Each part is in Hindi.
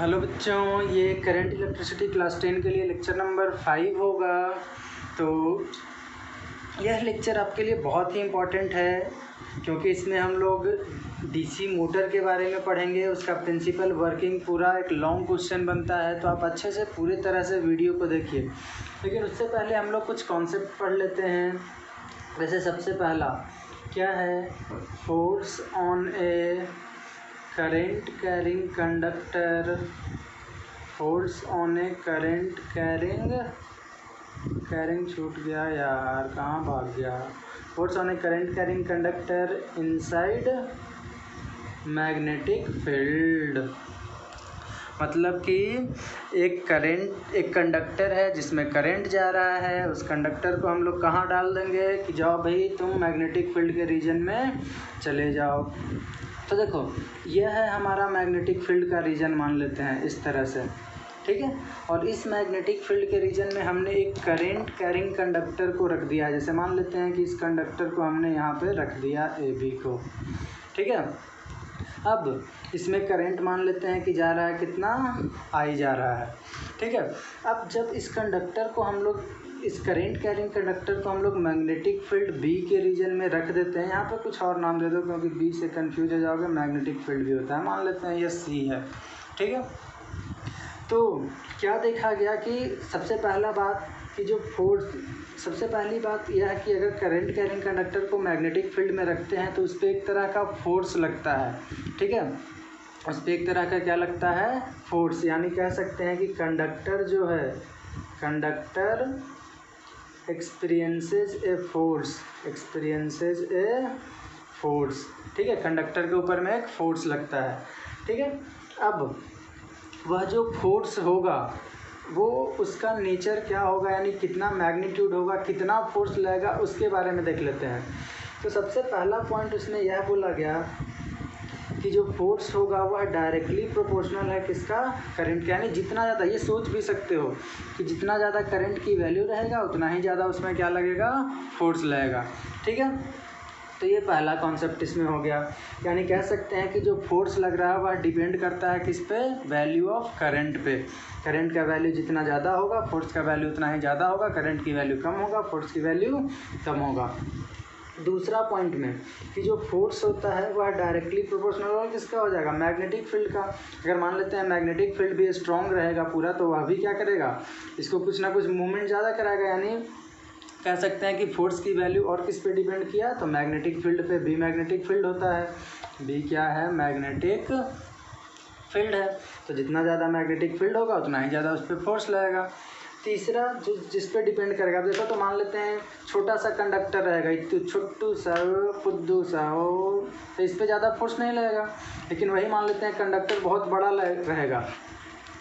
हेलो बच्चों, ये करंट इलेक्ट्रिसिटी क्लास 10 के लिए लेक्चर नंबर 5 होगा। तो यह लेक्चर आपके लिए बहुत ही इम्पोर्टेंट है क्योंकि इसमें हम लोग डीसी मोटर के बारे में पढ़ेंगे। उसका प्रिंसिपल वर्किंग पूरा एक लॉन्ग क्वेश्चन बनता है, तो आप अच्छे से पूरी तरह से वीडियो को देखिए। लेकिन उससे पहले हम लोग कुछ कॉन्सेप्ट पढ़ लेते हैं। वैसे सबसे पहला क्या है, force on A current carrying conductor. Force on A current carrying छूट गया यार, कहाँ भाग गया। Force on A current carrying conductor inside magnetic field. मतलब कि एक कंडक्टर है जिसमें करंट जा रहा है। उस कंडक्टर को हम लोग कहाँ डाल देंगे कि जाओ भाई तुम मैग्नेटिक फील्ड के रीजन में चले जाओ। तो देखो, यह है हमारा मैग्नेटिक फील्ड का रीजन, मान लेते हैं इस तरह से, ठीक है। और इस मैग्नेटिक फील्ड के रीजन में हमने एक करंट कैरिंग कंडक्टर को रख दिया। जैसे मान लेते हैं कि इस कंडक्टर को हमने यहाँ पे रख दिया AB को, ठीक है। अब इसमें करंट मान लेते हैं कि जा रहा है, कितना I जा रहा है, ठीक है। अब जब इस कंडक्टर को हम लोग, इस करंट कैरिंग कंडक्टर को हम लोग मैग्नेटिक फील्ड B के रीजन में रख देते हैं। यहाँ पे कुछ और नाम दे दो क्योंकि B से कंफ्यूज हो जाओगे। मैग्नेटिक फील्ड भी होता है, मान लेते हैं ये C है, ठीक है। तो क्या देखा गया कि सबसे पहला बात कि जो फोर्स, सबसे पहली बात यह है कि अगर करंट कैरिंग कंडक्टर को मैग्नेटिक फील्ड में रखते हैं तो उस पर एक तरह का फोर्स लगता है, ठीक है। उस पर एक तरह का क्या लगता है, फोर्स। यानी कह सकते हैं कि कंडक्टर जो है, कंडक्टर एक्सपीरियंसेस ए फोर्स, ठीक है। कंडक्टर के ऊपर में एक फोर्स लगता है, ठीक है। अब वह जो फोर्स होगा वो उसका नेचर क्या होगा, यानी कितना मैग्नीट्यूड होगा, कितना फोर्स लगेगा, उसके बारे में देख लेते हैं। तो सबसे पहला पॉइंट उसमें यह बोला गया कि जो फोर्स होगा वह डायरेक्टली प्रोपोर्शनल है किसका, करंट का। यानी जितना ज़्यादा, ये सोच भी सकते हो कि जितना ज़्यादा करंट की वैल्यू रहेगा उतना ही ज़्यादा उसमें क्या लगेगा, फोर्स लगेगा, ठीक है। तो ये पहला कॉन्सेप्ट इसमें हो गया। यानी कह सकते हैं कि जो फोर्स लग रहा है वह डिपेंड करता है किस पे, वैल्यू ऑफ करंट पे। करंट का वैल्यू जितना ज़्यादा होगा फोर्स का वैल्यू उतना ही ज़्यादा होगा। करंट की वैल्यू कम होगा, फोर्स की वैल्यू कम होगा। दूसरा पॉइंट में कि जो फोर्स होता है वह डायरेक्टली प्रोपोर्शनल किसका हो जाएगा, मैग्नेटिक फील्ड का। अगर मान लेते हैं मैग्नेटिक फील्ड भी स्ट्रॉन्ग रहेगा पूरा, तो वह भी क्या करेगा, इसको कुछ ना कुछ मूवमेंट ज़्यादा कराएगा। यानी कह सकते हैं कि फोर्स की वैल्यू और किस पे डिपेंड किया, तो मैग्नेटिक फील्ड पे। B मैग्नेटिक फील्ड होता है, B क्या है, मैग्नेटिक फील्ड है। तो जितना ज़्यादा मैग्नेटिक फील्ड होगा उतना ही ज़्यादा उस पर फोर्स लगेगा। तीसरा जो जिस पे डिपेंड करेगा, देखो तो मान लेते हैं छोटा सा कंडक्टर रहेगा, तो छोटू सा फुद्दू सा हो, तो इस पर ज़्यादा फोर्स नहीं लगेगा। लेकिन वही मान लेते हैं कंडक्टर बहुत बड़ा रहेगा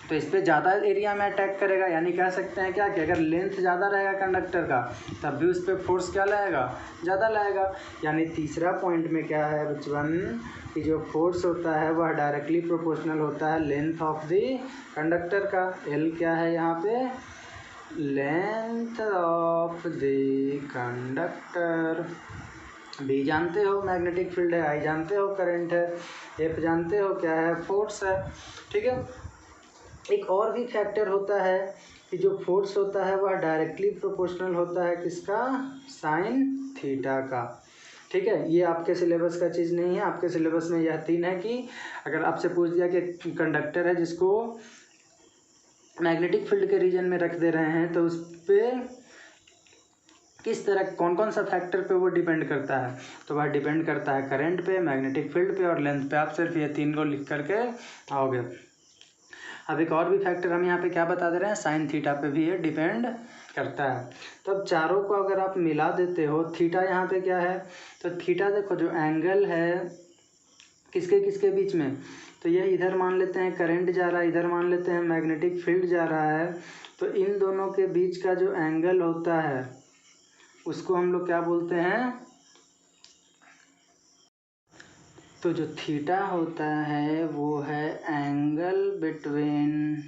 तो इस पर ज़्यादा एरिया में अटैक करेगा। यानी कह सकते हैं क्या कि अगर लेंथ ज़्यादा रहेगा कंडक्टर का तब भी उस पर फोर्स क्या लगेगा, ज़्यादा लगेगा। यानी तीसरा पॉइंट में क्या है बच्चन, कि जो फोर्स होता है वह डायरेक्टली प्रोपोर्शनल होता है लेंथ ऑफ द कंडक्टर का। L क्या है यहाँ पे, length of the conductor. B जानते हो मैग्नेटिक फील्ड है, I जानते हो करंट है, F जानते हो क्या है, फोर्स है, ठीक है। एक और भी फैक्टर होता है कि जो फोर्स होता है वह डायरेक्टली प्रोपोर्शनल होता है किसका, साइन थीटा का, ठीक है। ये आपके सिलेबस का चीज़ नहीं है। आपके सिलेबस में यह 3 है कि अगर आपसे पूछ दिया कि कंडक्टर है जिसको मैग्नेटिक फील्ड के रीजन में रख दे रहे हैं तो उस पर किस तरह, कौन कौन सा फैक्टर पे वो डिपेंड करता है, तो वह डिपेंड करता है करंट पे, मैग्नेटिक फील्ड पे और लेंथ पे। आप सिर्फ ये 3 को लिख करके आओगे। अब एक और भी फैक्टर हम यहाँ पे क्या बता दे रहे हैं, साइन थीटा पे भी ये डिपेंड करता है। तो अब चारों को अगर आप मिला देते हो, थीटा यहाँ पे क्या है, तो थीटा देखो जो एंगल है किसके किसके बीच में, तो ये इधर मान लेते हैं करंट जा रहा है, इधर मान लेते हैं मैग्नेटिक फील्ड जा रहा है। तो इन दोनों के बीच का जो एंगल होता है उसको हम लोग क्या बोलते हैं, तो जो थीटा होता है वो है एंगल बिटवीन,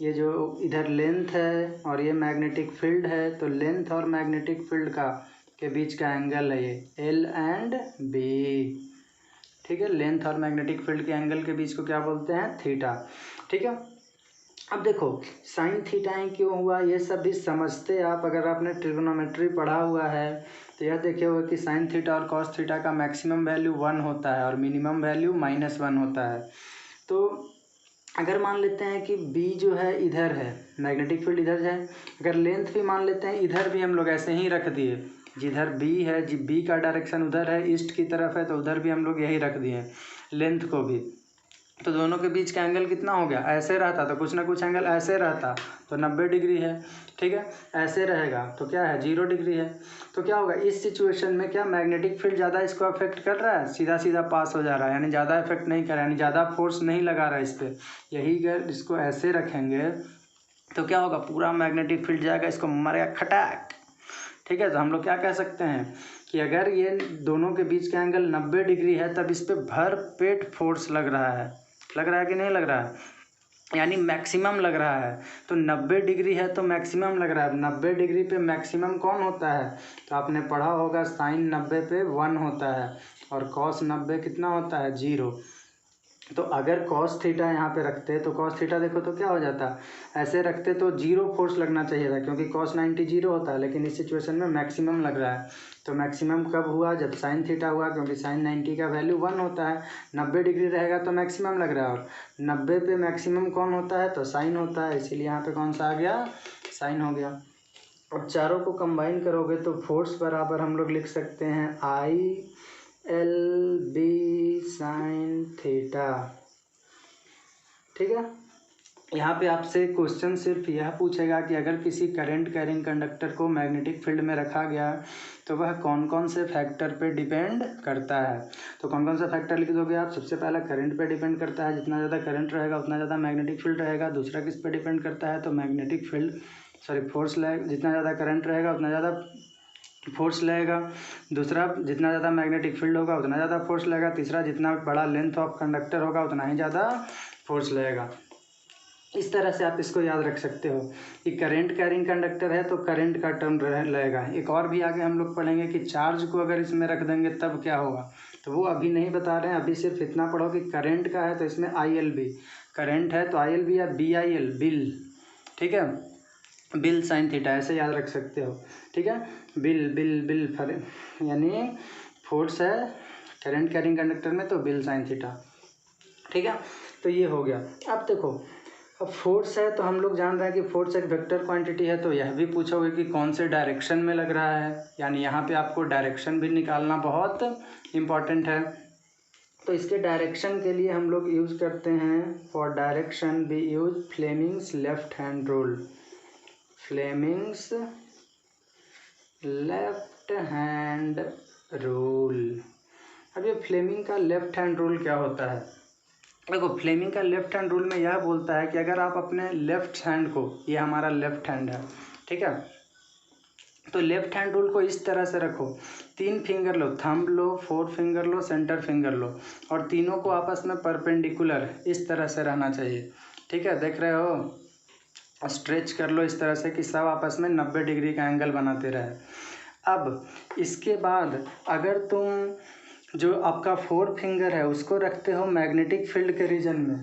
ये जो इधर लेंथ है और ये मैग्नेटिक फील्ड है, तो लेंथ और मैग्नेटिक फील्ड का के बीच का एंगल है ये L एंड B, ठीक है। लेंथ और मैग्नेटिक फील्ड के एंगल के बीच को क्या बोलते हैं, थीटा। ठीक है। अब देखो साइन थीटा क्यों हुआ, ये सब भी समझते आप, अगर आपने ट्रिग्नोमेट्री पढ़ा हुआ है तो यह देखे हुए कि साइन थीटा और कॉस थीटा का मैक्सिमम वैल्यू 1 होता है और मिनिमम वैल्यू -1 होता है। तो अगर मान लेते हैं कि बी जो है इधर है, मैग्नेटिक फील्ड इधर है, अगर लेंथ भी मान लेते हैं इधर भी हम लोग ऐसे ही रख दिए, जिधर बी है, जी बी का डायरेक्शन उधर है, ईस्ट की तरफ है, तो उधर भी हम लोग यही रख दिए लेंथ को भी, तो दोनों के बीच का एंगल कितना हो गया, ऐसे रहता तो कुछ ना कुछ एंगल ऐसे रहता तो 90 डिग्री है। ठीक है। ऐसे रहेगा तो क्या है, 0 डिग्री है। तो क्या होगा इस सिचुएशन में, क्या मैग्नेटिक फील्ड ज़्यादा इसको अफेक्ट कर रहा है, सीधा सीधा पास हो जा रहा है, यानी ज़्यादा इफेक्ट नहीं कर रहा है, यानी ज़्यादा फोर्स नहीं लगा रहा है इस पर। यही अगर इसको ऐसे रखेंगे तो क्या होगा, पूरा मैग्नेटिक फील्ड जाएगा, इसको मारेगा खटाक। ठीक है। तो हम लोग क्या कह सकते हैं कि अगर ये दोनों के बीच का एंगल 90 डिग्री है तब इस पर भर पेट फोर्स लग रहा है कि नहीं लग रहा है, यानी मैक्सिमम लग रहा है। तो 90 डिग्री है तो मैक्सिमम लग रहा है। 90 डिग्री पे मैक्सिमम कौन होता है, तो आपने पढ़ा होगा साइन 90 पे 1 होता है और कॉस 90 कितना होता है, 0। तो अगर कॉस थीटा यहाँ पे रखते तो कॉस थीटा देखो तो क्या हो जाता, ऐसे रखते तो 0 फोर्स लगना चाहिए था, क्योंकि कॉस 90 0 होता है, लेकिन इस सिचुएशन में मैक्सिमम लग रहा है। तो मैक्सिमम कब हुआ, जब साइन थीटा हुआ, क्योंकि साइन 90 का वैल्यू 1 होता है, 90 डिग्री रहेगा तो मैक्सिमम लग रहा है, और 90 पे मैक्सिमम कौन होता है, तो साइन होता है, इसीलिए यहाँ पे कौन सा आ गया, साइन हो गया। अब चारों को कंबाइन करोगे तो फोर्स बराबर हम लोग लिख सकते हैं ILB साइन थीटा। ठीक है। यहाँ पे आपसे क्वेश्चन सिर्फ यह पूछेगा कि अगर किसी करंट कैरिंग कंडक्टर को मैग्नेटिक फील्ड में रखा गया तो वह कौन कौन से फैक्टर पे डिपेंड करता है। तो कौन कौन सा फैक्टर लिख दोगे आप, सबसे पहला करंट पे डिपेंड करता है, जितना ज़्यादा करंट रहेगा उतना ज़्यादा मैग्नेटिक फील्ड रहेगा। दूसरा किस पे डिपेंड करता है, तो मैग्नेटिक फील्ड फोर्स लगेगा, जितना ज़्यादा करंट रहेगा उतना ज़्यादा फोर्स लगेगा। दूसरा, जितना ज़्यादा मैग्नेटिक फील्ड होगा उतना ज़्यादा फोर्स लगेगा। तीसरा, जितना बड़ा लेंथ ऑफ कंडक्टर होगा उतना ही ज़्यादा फोर्स लगेगा। इस तरह से आप इसको याद रख सकते हो कि करंट कैरिंग कंडक्टर है तो करंट का टर्म लगेगा। एक और भी आगे हम लोग पढ़ेंगे कि चार्ज को अगर इसमें रख देंगे तब क्या होगा, तो वो अभी नहीं बता रहे हैं, अभी सिर्फ इतना पढ़ो कि करंट का है तो इसमें ILB, करंट है तो ILB या BIL, बिल। ठीक है। बिल साइन थीटा ऐसे याद रख सकते हो। ठीक है। बिल बिल बिल यानी फोर्स है करंट कैरिंग कंडक्टर में तो बिल साइन थीटा। ठीक है। तो ये हो गया। अब देखो, अब फोर्स है तो हम लोग जान रहे हैं कि फोर्स एक वेक्टर क्वांटिटी है, तो यह भी पूछोगे कि कौन से डायरेक्शन में लग रहा है, यानी यहाँ पे आपको डायरेक्शन भी निकालना बहुत इम्पॉर्टेंट है। तो इसके डायरेक्शन के लिए हम लोग यूज़ करते हैं, for direction we use Fleming's left hand rule. Fleming's left hand rule. अब ये फ्लेमिंग का लेफ्ट हैंड रूल क्या होता है, देखो फ्लेमिंग का लेफ्ट हैंड रूल में यह बोलता है कि अगर आप अपने लेफ्ट हैंड को, ये हमारा लेफ्ट हैंड है, ठीक है, तो लेफ्ट हैंड रूल को इस तरह से रखो, 3 फिंगर लो, थंब लो, 4 फिंगर लो, सेंटर फिंगर लो, और तीनों को आपस में परपेंडिकुलर इस तरह से रहना चाहिए। ठीक है, देख रहे हो, स्ट्रेच कर लो इस तरह से कि सब आपस में 90 डिग्री का एंगल बनाते रहे। अब इसके बाद अगर तुम जो आपका 4 फिंगर है उसको रखते हो मैग्नेटिक फील्ड के रीजन में,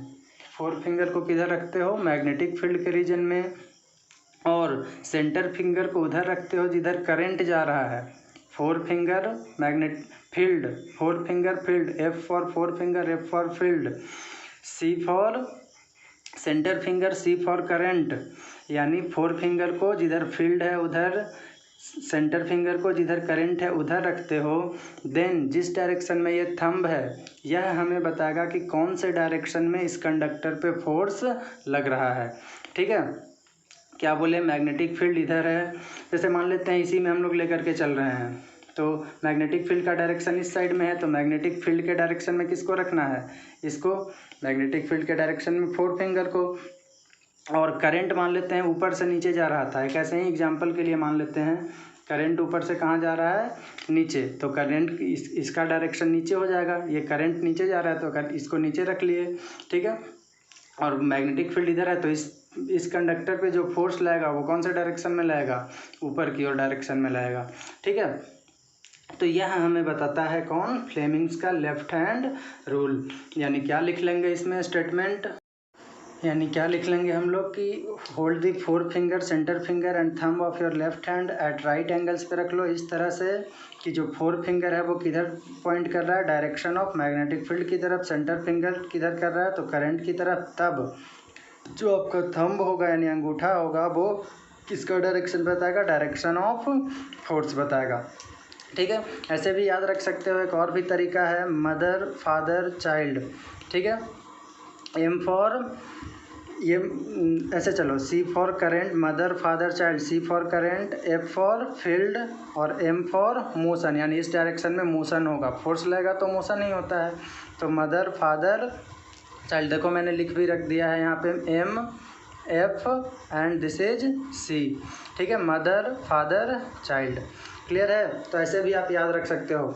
4 फिंगर को किधर रखते हो, मैग्नेटिक फील्ड के रीजन में, और सेंटर फिंगर को उधर रखते हो जिधर करंट जा रहा है। 4 finger magnet field, 4 finger field, F for 4 finger, F for field, C for centre finger, C for current, यानी 4 फिंगर को जिधर फील्ड है उधर, सेंटर फिंगर को जिधर करंट है उधर रखते हो। देन जिस डायरेक्शन में ये थंब है यह हमें बताएगा कि कौन से डायरेक्शन में इस कंडक्टर पे फोर्स लग रहा है। ठीक है, क्या बोले, मैग्नेटिक फील्ड इधर है, जैसे मान लेते हैं इसी में हम लोग लेकर के चल रहे हैं, तो मैग्नेटिक फील्ड का डायरेक्शन इस साइड में है, तो मैग्नेटिक फील्ड के डायरेक्शन में किसको रखना है, इसको, मैग्नेटिक फील्ड के डायरेक्शन में 4 फिंगर को। और करंट मान लेते हैं ऊपर से नीचे जा रहा था, एक ऐसे ही एग्जांपल के लिए मान लेते हैं करंट ऊपर से कहाँ जा रहा है, नीचे, तो करंट इसका डायरेक्शन नीचे हो जाएगा, ये करंट नीचे जा रहा है तो इसको नीचे रख लिए। ठीक है, और मैग्नेटिक फील्ड इधर है तो इस कंडक्टर पे जो फोर्स लगेगा वो कौन से डायरेक्शन में लगेगा, ऊपर की ओर डायरेक्शन में लगेगा। ठीक है, तो यह हमें बताता है कौन, फ्लेमिंग्स का लेफ्ट हैंड रूल। यानी क्या लिख लेंगे इसमें स्टेटमेंट, यानी क्या लिख लेंगे हम लोग कि hold the 4 finger, centre finger and thumb of your left hand eight right angles पे रख लो इस तरह से कि जो 4 फिंगर है वो किधर पॉइंट कर रहा है, डायरेक्शन ऑफ मैग्नेटिक फील्ड की तरफ, सेंटर फिंगर किधर कर रहा है तो करंट की तरफ। तब जो आपका थंब होगा यानी अंगूठा होगा वो किसका डायरेक्शन बताएगा, डायरेक्शन ऑफ फोर्स बताएगा। ठीक है, ऐसे भी याद रख सकते हो। एक और भी तरीका है, मदर फादर चाइल्ड। ठीक है, एम फॉर ये ऐसे चलो, C for current, mother father child, C for current, F for field और एम फॉर मोशन, यानी इस डायरेक्शन में मोशन होगा, फोर्स लगेगा तो मोशन ही होता है। तो मदर फादर चाइल्ड, देखो मैंने लिख भी रख दिया है यहाँ पे M F and this is C. ठीक है, मदर फादर चाइल्ड, क्लियर है। तो ऐसे भी आप याद रख सकते हो।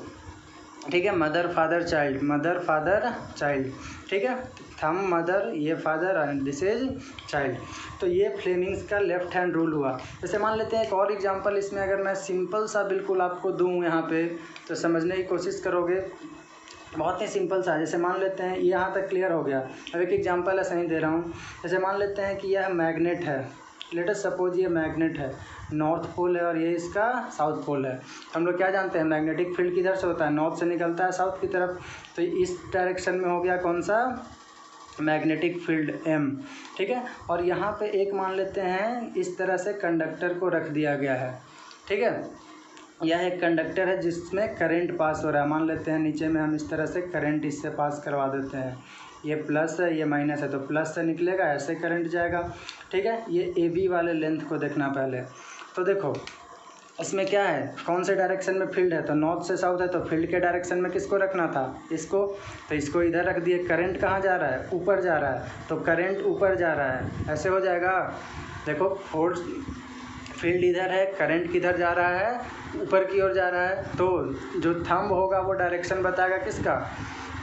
ठीक है, mother father child, mother father child. ठीक है, थंब मदर, ये father and this is child. तो ये फ्लेमिंग्स का लेफ्ट हैंड रूल हुआ। जैसे मान लेते हैं एक और एग्जांपल, इसमें अगर मैं सिंपल सा बिल्कुल आपको दूं यहाँ पे तो समझने की कोशिश करोगे, बहुत ही सिंपल सा। जैसे मान लेते हैं यहाँ तक क्लियर हो गया। अब एक एग्जांपल ऐसा ही दे रहा हूँ। जैसे मान लेते हैं कि यह मैग्नेट है, लेट अस सपोज ये मैग्नेट है, नॉर्थ पोल है और ये इसका साउथ पोल है। हम लोग क्या जानते हैं, मैग्नेटिक फील्ड किधर से होता है, नॉर्थ से निकलता है साउथ की तरफ। तो इस डायरेक्शन में हो गया कौन सा, मैग्नेटिक फील्ड एम। ठीक है, और यहाँ पे एक मान लेते हैं इस तरह से कंडक्टर को रख दिया गया है। ठीक है, यह एक कंडक्टर है जिसमें करंट पास हो रहा है। मान लेते हैं नीचे में हम इस तरह से करंट इससे पास करवा देते हैं, ये प्लस है ये माइनस है, तो प्लस से निकलेगा, ऐसे करंट जाएगा। ठीक है, ये ए बी वाले लेंथ को देखना पहले। तो देखो इसमें क्या है, कौन से डायरेक्शन में फील्ड है, तो नॉर्थ से साउथ है, तो फील्ड के डायरेक्शन में किसको रखना था, इसको। तो इसको इधर रख दिए। करंट कहाँ जा रहा है, ऊपर जा रहा है, तो करंट ऊपर जा रहा है, ऐसे हो जाएगा। देखो फोर्स, फील्ड इधर है, करंट किधर जा रहा है, ऊपर की ओर जा रहा है। तो जो थंब होगा वो डायरेक्शन बताएगा किसका,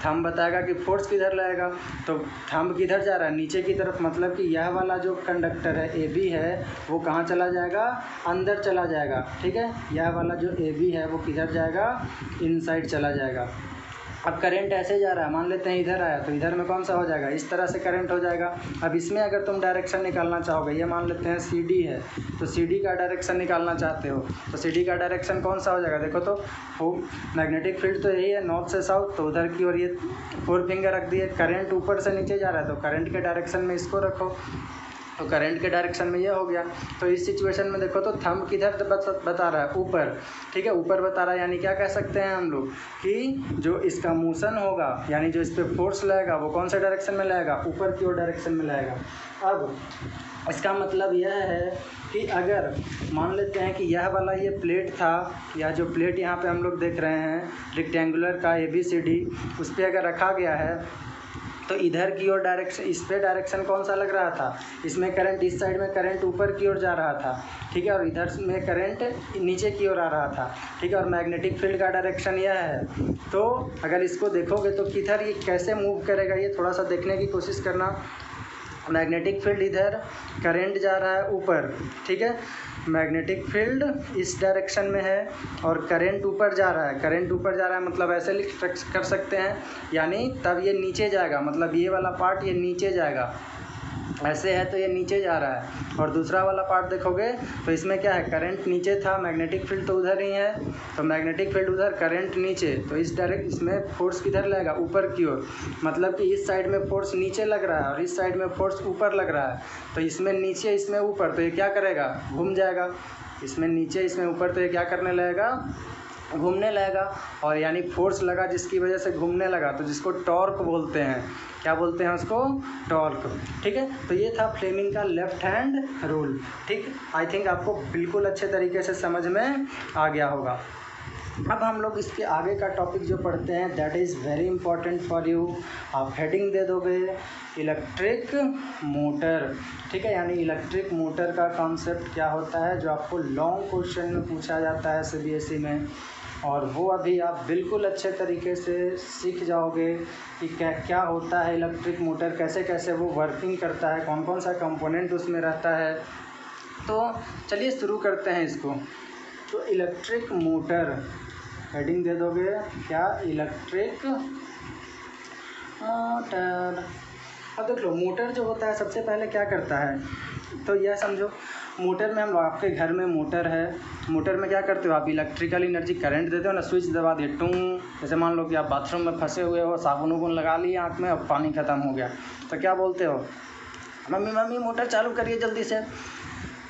थंब बताएगा कि फोर्स किधर लगेगा। तो थंब किधर जा रहा है, नीचे की तरफ, मतलब कि यह वाला जो कंडक्टर है ए बी है वो कहाँ चला जाएगा, अंदर चला जाएगा। ठीक है, यह वाला जो ए बी है वो किधर जाएगा, इनसाइड चला जाएगा। अब करंट ऐसे जा रहा है, मान लेते हैं इधर आया, तो इधर में कौन सा हो जाएगा, इस तरह से करंट हो जाएगा। अब इसमें अगर तुम डायरेक्शन निकालना चाहोगे, ये मान लेते हैं सी डी है, तो सी डी का डायरेक्शन निकालना चाहते हो, तो सी डी का डायरेक्शन कौन सा हो जाएगा, देखो तो वो मैग्नेटिक फील्ड तो यही है नॉर्थ से साउथ, तो उधर की ओर ये 4 फिंगर रख दिए। करंट ऊपर से नीचे जा रहा है, तो करंट के डायरेक्शन में इसको रखो, तो करंट के डायरेक्शन में ये हो गया। तो इस सिचुएशन में देखो तो थंब किधर बता रहा है, ऊपर। ठीक है, ऊपर बता रहा है, यानी क्या कह सकते हैं हम लोग कि जो इसका मोशन होगा, यानी जो इस पर फोर्स लगेगा वो कौन से डायरेक्शन में लगेगा, ऊपर की ओर डायरेक्शन में लगेगा। अब इसका मतलब यह है कि अगर मान लेते हैं कि यह वाला ये प्लेट था, या जो प्लेट यहाँ पे हम लोग देख रहे हैं रेक्टेंगुलर का ABCD, उस पर अगर रखा गया है, तो इधर की ओर डायरेक्शन, इस पे डायरेक्शन कौन सा लग रहा था, इसमें करंट, इस साइड में करंट ऊपर की ओर जा रहा था। ठीक है, और इधर में करंट नीचे की ओर आ रहा था। ठीक है, और मैग्नेटिक फील्ड का डायरेक्शन यह है। तो अगर इसको देखोगे तो किधर ये कैसे मूव करेगा, ये थोड़ा सा देखने की कोशिश करना। मैग्नेटिक फील्ड इधर, करंट जा रहा है ऊपर। ठीक है, मैग्नेटिक फील्ड इस डायरेक्शन में है और करंट ऊपर जा रहा है, करंट ऊपर जा रहा है मतलब ऐसे लिख कर सकते हैं, यानी तब ये नीचे जाएगा, मतलब ये वाला पार्ट ये नीचे जाएगा, ऐसे है तो ये नीचे जा रहा है। और दूसरा वाला पार्ट देखोगे तो इसमें क्या है, करंट नीचे था, मैग्नेटिक फील्ड तो उधर ही है, तो मैग्नेटिक फील्ड उधर, करंट नीचे, तो इस डायरेक्ट इसमें फोर्स किधर लगेगा, ऊपर की ओर। मतलब कि इस साइड में फोर्स नीचे लग रहा है और इस साइड में फोर्स ऊपर लग रहा है, तो इसमें नीचे इसमें ऊपर, तो ये क्या करेगा, घूम जाएगा। इसमें नीचे इसमें ऊपर, तो ये क्या करने लगेगा, घूमने लगेगा। और यानी फोर्स लगा जिसकी वजह से घूमने लगा, तो जिसको टॉर्क बोलते हैं, क्या बोलते हैं उसको, टॉर्क। ठीक है, तो ये था फ्लेमिंग का लेफ्ट हैंड रूल। ठीक, आई थिंक आपको बिल्कुल अच्छे तरीके से समझ में आ गया होगा। अब हम लोग इसके आगे का टॉपिक जो पढ़ते हैं, that is very important for you. आप हेडिंग दे दोगे इलेक्ट्रिक मोटर। ठीक है, यानी इलेक्ट्रिक मोटर का कॉन्सेप्ट क्या होता है, जो आपको लॉन्ग क्वेश्चन में पूछा जाता है CBSE में, और वो अभी आप बिल्कुल अच्छे तरीके से सीख जाओगे कि क्या क्या होता है इलेक्ट्रिक मोटर, कैसे कैसे वो वर्किंग करता है, कौन कौन सा कंपोनेंट उसमें रहता है। तो चलिए शुरू करते हैं इसको। तो इलेक्ट्रिक मोटर, हेडिंग दे दोगे क्या, इलेक्ट्रिक मोटर। अब देख लो मोटर जो होता है सबसे पहले क्या करता है, तो यह समझो मोटर में हम आपके घर में मोटर है, मोटर में क्या करते हो आप, इलेक्ट्रिकल एनर्जी करंट देते हो ना, स्विच दबा दिए टूं, जैसे मान लो कि आप बाथरूम में फंसे हुए हो, साबुन उबुन लगा लिए आँख में, अब पानी ख़त्म हो गया, तो क्या बोलते हो, मम्मी मम्मी मोटर चालू करिए जल्दी से।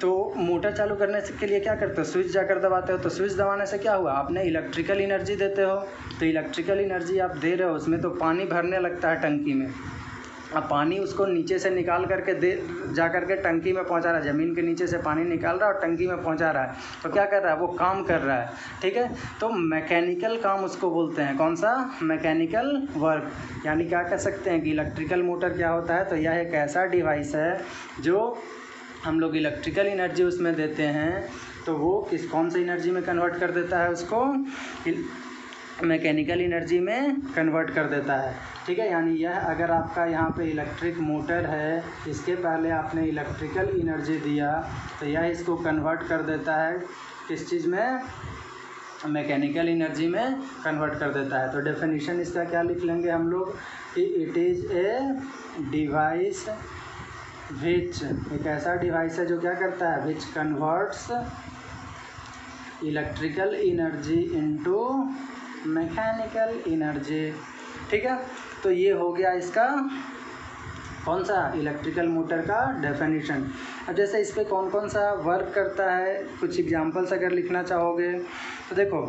तो मोटर चालू करने के लिए क्या करते हो, स्विच जाकर दबाते हो, तो स्विच दबाने से क्या हुआ, आपने इलेक्ट्रिकल एनर्जी देते हो, तो इलेक्ट्रिकल एनर्जी आप दे रहे हो, उसमें तो पानी भरने लगता है टंकी में, अब पानी उसको नीचे से निकाल करके दे जा करके टंकी में पहुंचा रहा है, ज़मीन के नीचे से पानी निकाल रहा है और टंकी में पहुंचा रहा है, तो क्या कर रहा है, वो काम कर रहा है, ठीक है। तो मैकेनिकल काम उसको बोलते हैं, कौन सा, मैकेनिकल वर्क, यानी क्या कह सकते हैं कि इलेक्ट्रिकल मोटर क्या होता है, तो यह एक ऐसा डिवाइस है जो हम लोग इलेक्ट्रिकल एनर्जी उसमें देते हैं, तो वो कौन सी एनर्जी में कन्वर्ट कर देता है, उसको मैकेनिकल एनर्जी में कन्वर्ट कर देता है, ठीक है। यानी यह अगर आपका यहाँ पे इलेक्ट्रिक मोटर है, इसके पहले आपने इलेक्ट्रिकल एनर्जी दिया, तो यह इसको कन्वर्ट कर देता है किस चीज़ में, मैकेनिकल एनर्जी में कन्वर्ट कर देता है। तो डेफिनेशन इसका क्या लिख लेंगे हम लोग कि it is a device which, एक ऐसा डिवाइस है जो क्या करता है, which converts electrical energy into mechanical energy, ठीक है। तो ये हो गया इसका कौन सा, इलेक्ट्रिकल मोटर का डेफिनेशन। अब जैसे इस पर कौन कौन सा वर्क करता है, कुछ एग्जांपल्स अगर लिखना चाहोगे तो देखो,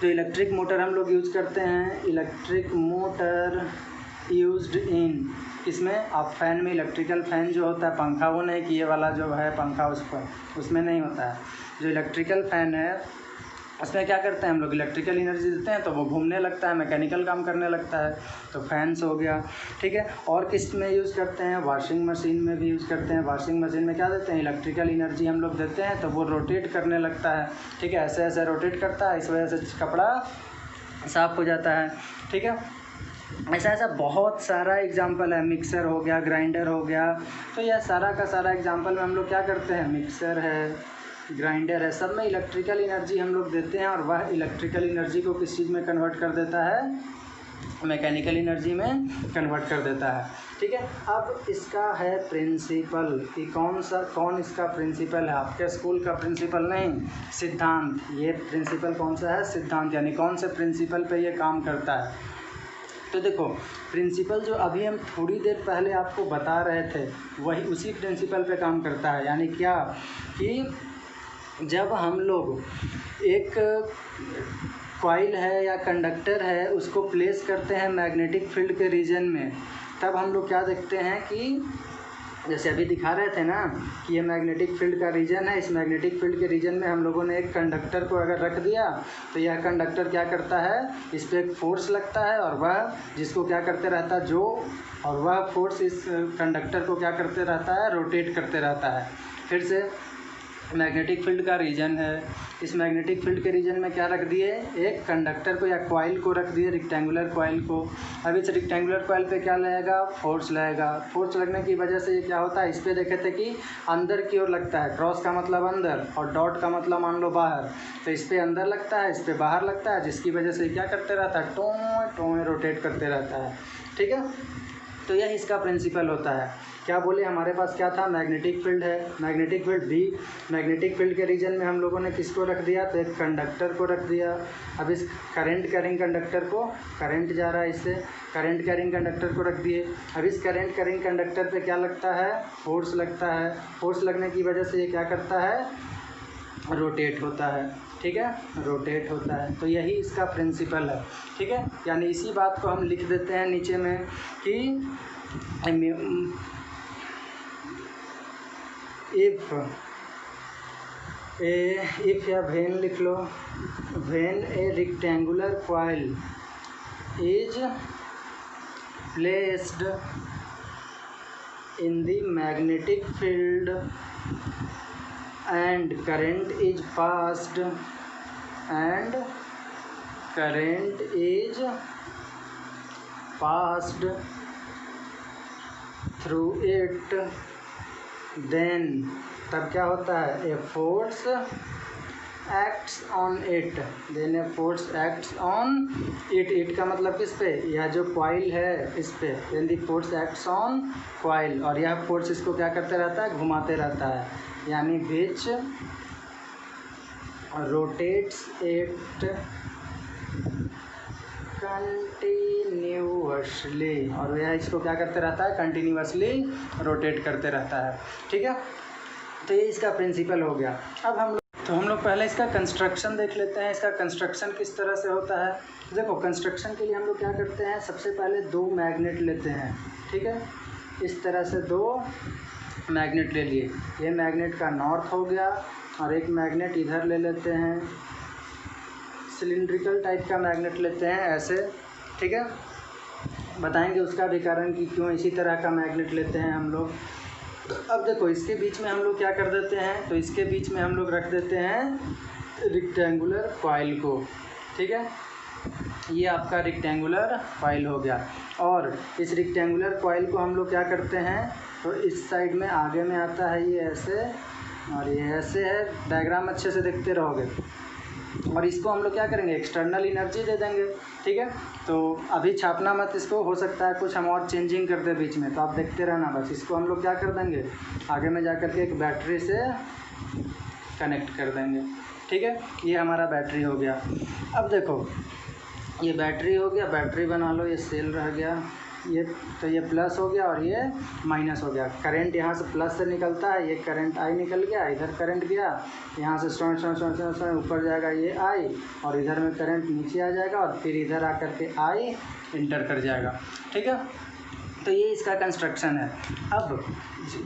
जो इलेक्ट्रिक मोटर हम लोग यूज़ करते हैं, इलेक्ट्रिक मोटर यूज्ड इन, इसमें आप फैन में इलेक्ट्रिकल फ़ैन जो होता है, पंखा वो नहीं कि ये वाला जो है पंखा उस पर, उसमें नहीं होता है, जो इलेक्ट्रिकल फ़ैन है उसमें क्या करते हैं हम लोग, इलेक्ट्रिकल एनर्जी देते हैं तो वो घूमने लगता है, मैकेनिकल काम करने लगता है, तो फैंस हो गया, ठीक है। और किस में यूज़ करते हैं, वॉशिंग मशीन में भी यूज़ करते हैं, वॉशिंग मशीन में क्या देते हैं, इलेक्ट्रिकल एनर्जी हम लोग देते हैं, तो वो रोटेट करने लगता है, ठीक है, ऐसे ऐसे रोटेट करता है, इस वजह से कपड़ा साफ़ हो जाता है, ठीक है। ऐसा ऐसा बहुत सारा एग्जाम्पल है, मिक्सर हो गया, ग्राइंडर हो गया, तो यह सारा का सारा एग्जाम्पल में हम लोग क्या करते हैं, मिक्सर है, ग्राइंडर है, सब में इलेक्ट्रिकल एनर्जी हम लोग देते हैं, और वह इलेक्ट्रिकल एनर्जी को किस चीज़ में कन्वर्ट कर देता है, मैकेनिकल एनर्जी में कन्वर्ट कर देता है, ठीक है। अब इसका है प्रिंसिपल कि कौन इसका प्रिंसिपल है, आपके स्कूल का प्रिंसिपल नहीं, सिद्धांत, ये प्रिंसिपल कौन सा है, सिद्धांत, यानी कौन से प्रिंसिपल पे ये काम करता है। तो देखो प्रिंसिपल जो अभी हम थोड़ी देर पहले आपको बता रहे थे, वही उसी प्रिंसिपल पे काम करता है, यानी क्या कि जब हम लोग एक कॉइल है या कंडक्टर है उसको प्लेस करते हैं मैग्नेटिक फील्ड के रीजन में, तब हम लोग क्या देखते हैं कि जैसे अभी दिखा रहे थे ना कि ये मैग्नेटिक फील्ड का रीजन है, इस मैग्नेटिक फील्ड के रीजन में हम लोगों ने एक कंडक्टर को अगर रख दिया तो यह कंडक्टर क्या करता है, इस पर एक फोर्स लगता है, और वह जिसको क्या करते रहता है और वह फोर्स इस कंडक्टर को क्या करते रहता है, रोटेट करते रहता है। फिर से मैग्नेटिक फील्ड का रीजन है, इस मैग्नेटिक फील्ड के रीजन में क्या रख दिए, एक कंडक्टर को या कॉइल को रख दिए, रेक्टेंगुलर कॉइल को। अब इस रेक्टेंगुलर कॉइल पे क्या लगेगा, फोर्स लगेगा, फोर्स लगने की वजह से ये क्या होता है, इस पर देखे थे कि अंदर की ओर लगता है, क्रॉस का मतलब अंदर और डॉट का मतलब मान लो बाहर, तो इस पर अंदर लगता है, इस पर बाहर लगता है, जिसकी वजह से क्या करते रहता है, टों रोटेट करते रहता है, ठीक है। तो यह इसका प्रिंसिपल होता है। क्या बोले, हमारे पास क्या था, मैग्नेटिक फील्ड है, मैग्नेटिक फील्ड भी, मैग्नेटिक फील्ड के रीजन में हम लोगों ने किसको रख दिया, तो एक कंडक्टर को रख दिया। अब इस करंट कैरिंग कंडक्टर को, करंट जा रहा है इससे, करंट कैरिंग कंडक्टर को रख दिए। अब इस करंट कैरिंग कंडक्टर पे क्या लगता है, फोर्स लगता है, फोर्स लगने की वजह से ये क्या करता है, रोटेट होता है, ठीक है, रोटेट होता है। तो यही इसका प्रिंसिपल है, ठीक है। यानी इसी बात को हम लिख देते हैं नीचे में कि इफ या वेन लिख लो, when a rectangular coil is placed in the magnetic field and current is passed through it, then तब क्या होता है, a force acts on it, then a force acts on it, it का मतलब किस पे, यह जो कॉइल है इस पे, then the force acts on coil, और यह फोर्स इसको क्या करते रहता है, घुमाते रहता है, यानी विच रोटेट्स इट कंटिन्यूअसली, और यह इसको क्या करते रहता है, कंटिन्यूअसली रोटेट करते रहता है। ठीक है, तो ये इसका प्रिंसिपल हो गया। अब हम लोग पहले इसका कंस्ट्रक्शन देख लेते हैं, इसका कंस्ट्रक्शन किस तरह से होता है। देखो कंस्ट्रक्शन के लिए हम लोग क्या करते हैं, सबसे पहले दो मैग्नेट लेते हैं, ठीक है, इस तरह से दो मैग्नेट ले लिए, ये मैग्नेट का नॉर्थ हो गया, और एक मैग्नेट इधर ले लेते हैं, सिलिंड्रिकल टाइप का मैग्नेट लेते हैं ऐसे, ठीक है, बताएंगे उसका भी कारण कि क्यों इसी तरह का मैग्नेट लेते हैं हम लोग। अब देखो इसके बीच में हम लोग क्या कर देते हैं, तो इसके बीच में हम लोग रख देते हैं रेक्टेंगुलर कॉइल को, ठीक है, ये आपका रेक्टेंगुलर कॉइल हो गया। और इस रेक्टेंगुलर कॉइल को हम लोग क्या करते हैं, तो इस साइड में आगे में आता है ये ऐसे, और ये ऐसे है, डायग्राम अच्छे से देखते रहोगे, और इसको हम लोग क्या करेंगे, एक्सटर्नल एनर्जी दे देंगे, ठीक है। तो अभी छापना मत इसको, हो सकता है कुछ हम और चेंजिंग कर दे बीच में, तो आप देखते रहना बस। इसको हम लोग क्या कर देंगे, आगे में जा कर के एक बैटरी से कनेक्ट कर देंगे, ठीक है, ये हमारा बैटरी हो गया। अब देखो ये बैटरी हो गया, बैटरी बना लो, ये सेल रह गया, ये तो ये प्लस हो गया और ये माइनस हो गया। करंट यहाँ से प्लस से निकलता है, ये करंट आई निकल गया, इधर करंट गया, यहाँ से स्ट्रॉन्ग ऊपर जाएगा ये आई, और इधर में करंट नीचे आ जाएगा, और फिर इधर आकर के आई इंटर कर जाएगा, ठीक है। तो ये इसका कंस्ट्रक्शन है। अब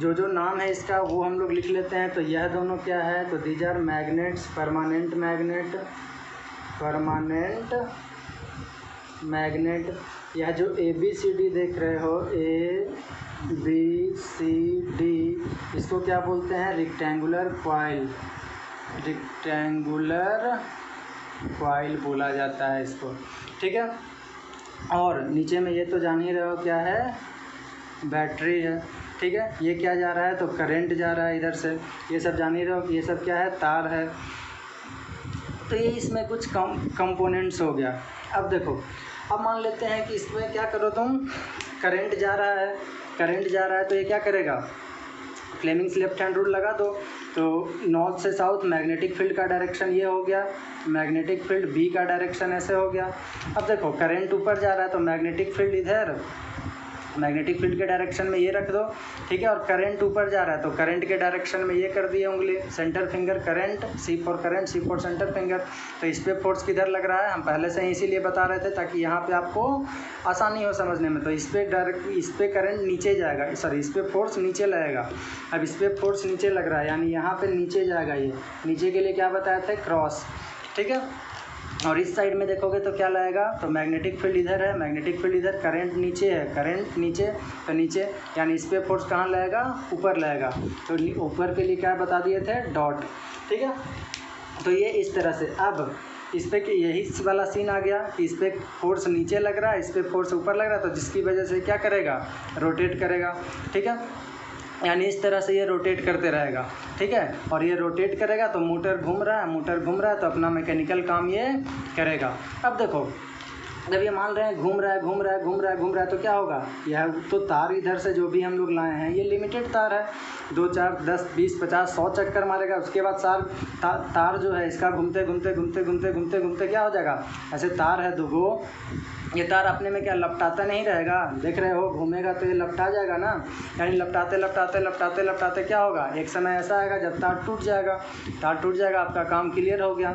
जो नाम है इसका वो हम लोग लिख लेते हैं। तो यह दोनों क्या है, तो these are magnets, permanent magnet. यह जो ABCD देख रहे हो, ABCD, इसको क्या बोलते हैं, रेक्टेंगुलर कॉइल बोला जाता है इसको, ठीक है। और नीचे में ये तो जान ही रहे हो क्या है, बैटरी है, ठीक है। ये क्या जा रहा है, तो करंट जा रहा है इधर से, ये सब जान ही रहे हो कि ये सब क्या है, तार है। तो ये इसमें कुछ कंपोनेंट्स हो गया। अब देखो, अब मान लेते हैं कि इसमें क्या करो तुम, करंट जा रहा है, तो ये क्या करेगा, फ्लेमिंग्स लेफ्ट हैंड रूल लगा दो। तो नॉर्थ से साउथ मैग्नेटिक फील्ड का डायरेक्शन ये हो गया, मैग्नेटिक फील्ड B का डायरेक्शन ऐसे हो गया। अब देखो करंट ऊपर जा रहा है, तो मैग्नेटिक फील्ड इधर, मैग्नेटिक फील्ड के डायरेक्शन में ये रख दो, ठीक है। और करंट ऊपर जा रहा है, तो करंट के डायरेक्शन में ये कर दिए उंगली, centre finger current, C for current, C for centre finger. तो इस पर फोर्स किधर लग रहा है, हम पहले से ही इसीलिए बता रहे थे ताकि यहाँ पे आपको आसानी हो समझने में। तो इस पर करंट नीचे जाएगा, सॉरी इस पर फोर्स नीचे लगेगा। अब इस पर फोर्स नीचे लग रहा है, यानी यहाँ पर नीचे जाएगा, ये नीचे के लिए क्या बताया था, क्रॉस, ठीक है। और इस साइड में देखोगे तो क्या लगेगा, तो मैग्नेटिक फील्ड इधर है, मैग्नेटिक फील्ड इधर, करंट नीचे है, करंट नीचे, तो नीचे, यानी इस पर फोर्स कहाँ लगेगा, ऊपर लगेगा। तो ऊपर के लिए क्या बता दिए थे, डॉट, ठीक है। तो ये इस तरह से। अब इस पर यही वाला सीन आ गया कि इस पर फोर्स नीचे लग रहा है, इस पर फोर्स ऊपर लग रहा है, तो जिसकी वजह से क्या करेगा, रोटेट करेगा, ठीक है। यानी इस तरह से ये रोटेट करते रहेगा, ठीक है। और ये रोटेट करेगा तो मोटर घूम रहा है, तो अपना मैकेनिकल काम ये करेगा। अब देखो जब ये मान रहे हैं घूम रहा है, तो क्या होगा, यह तो तार इधर से जो भी हम लोग लाए हैं ये लिमिटेड तार है, 2 4 10 20 50 100 चक्कर मारेगा, उसके बाद तार जो है इसका घूमते क्या हो जाएगा, ऐसे तार है 2 गो, ये तार अपने में क्या लपटाता नहीं रहेगा, देख रहे हो, घूमेगा तो ये लपटा जाएगा ना, यानी लपटाते क्या होगा, एक समय ऐसा आएगा जब तार टूट जाएगा, आपका काम क्लियर हो गया।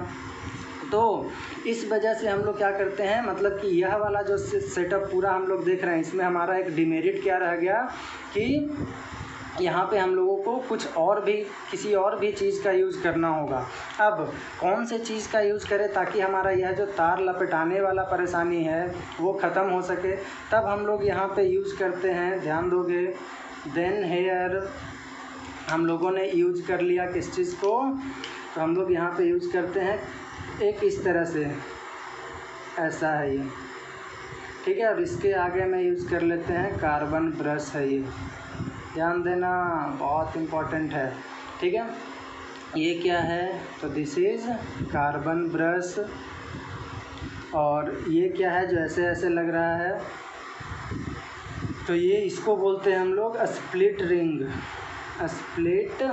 तो इस वजह से हम लोग क्या करते हैं, मतलब कि यह वाला जो सेटअप पूरा हम लोग देख रहे हैं, इसमें हमारा एक डिमेरिट क्या रह गया कि यहाँ पे हम लोगों को कुछ और भी, किसी और भी चीज़ का यूज़ करना होगा। अब कौन से चीज़ का यूज़ करें ताकि हमारा यह जो तार लपेटाने वाला परेशानी है वो ख़त्म हो सके, तब हम लोग यहाँ पे यूज़ करते हैं, ध्यान दोगे। देन हेयर हम लोगों ने यूज कर लिया किस चीज़ को, तो हम लोग यहाँ पे यूज़ करते हैं एक इस तरह से, ऐसा है ये, ठीक है। और इसके आगे में यूज़ कर लेते हैं कार्बन ब्रश है ये, ध्यान देना बहुत इम्पोर्टेंट है, ठीक है। ये क्या है, तो दिस इज़ कार्बन ब्रश। और ये क्या है जो ऐसे ऐसे लग रहा है, तो ये इसको बोलते हैं हम लोग स्प्लिट रिंग। स्प्लिट